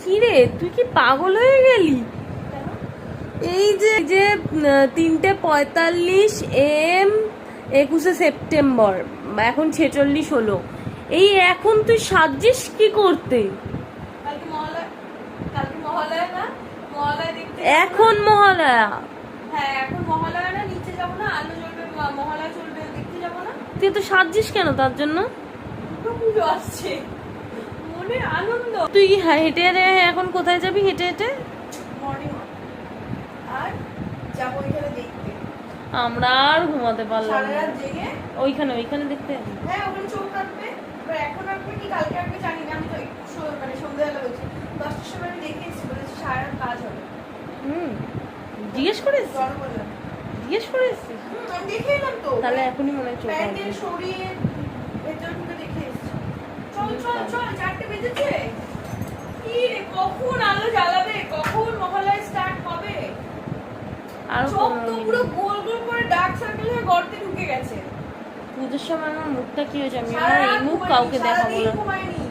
কি রে, তুই কি পাগল হয়ে গেলি? এই যে 3:45 AM 21 সেপ্টেম্বর, এখন 46 হলো। এই এখন তুই সাজছিস কি করতে? এখন মহালয়া। হ্যাঁ এখন মহালয়া না, নিচে যাবো না, আলো জ্বলবে, মহালয়া চলবে, দেখতে যাবো না। তুই তো সাজছিস কেন তার জন্য? পুজো আসছে, মনে আনন্দ। তুই হেঁটে হেঁটে এখন কোথায় যাবি? হেঁটে হেঁটে মর্নিং আর যাবো ওইখানে দেখতে। আমরা আর ঘুমাতে পারলাম সারা না। রাত জেগে ওইখানে দেখতে। হ্যাঁ ওখানে চোখ রাখবে, এবার এখন রাখবে কি কালকে রাখবে জানি না, আমি তো মানে সন্ধ্যাবেলা বলছি 10টার সময় আমি দেখে এসেছি, বলেছি সারা রাত কাজ হবে। জিজ্ঞেস করে এসছিস? জ্বর বললাম, জিজ্ঞেস করে এসছিস? আমি দেখে এলাম তো। তাহলে এখনই মনে হয় চোখ প্যান্ডেল রাখবি। সরিয়ে ভেতর ঢুকে দেখে এসেছি। চল চল চল, 4টে বেজেছে। কি রে, কখন আলো জ্বালাবে, কখন মহালয়া স্টার্ট হবে? আরো চোখ তো পুরো গোল গোল করে ডার্ক সার্কেল হয়ে গর্তে ঢুকে গেছে। পুজোর সময় আমার মুখটা কি হয়েছে, আমি সারা আমার এই রাত মুখ ঘুমাইনি, কাউকে দেখাবো সারাদিন না। ঘুমাইনি।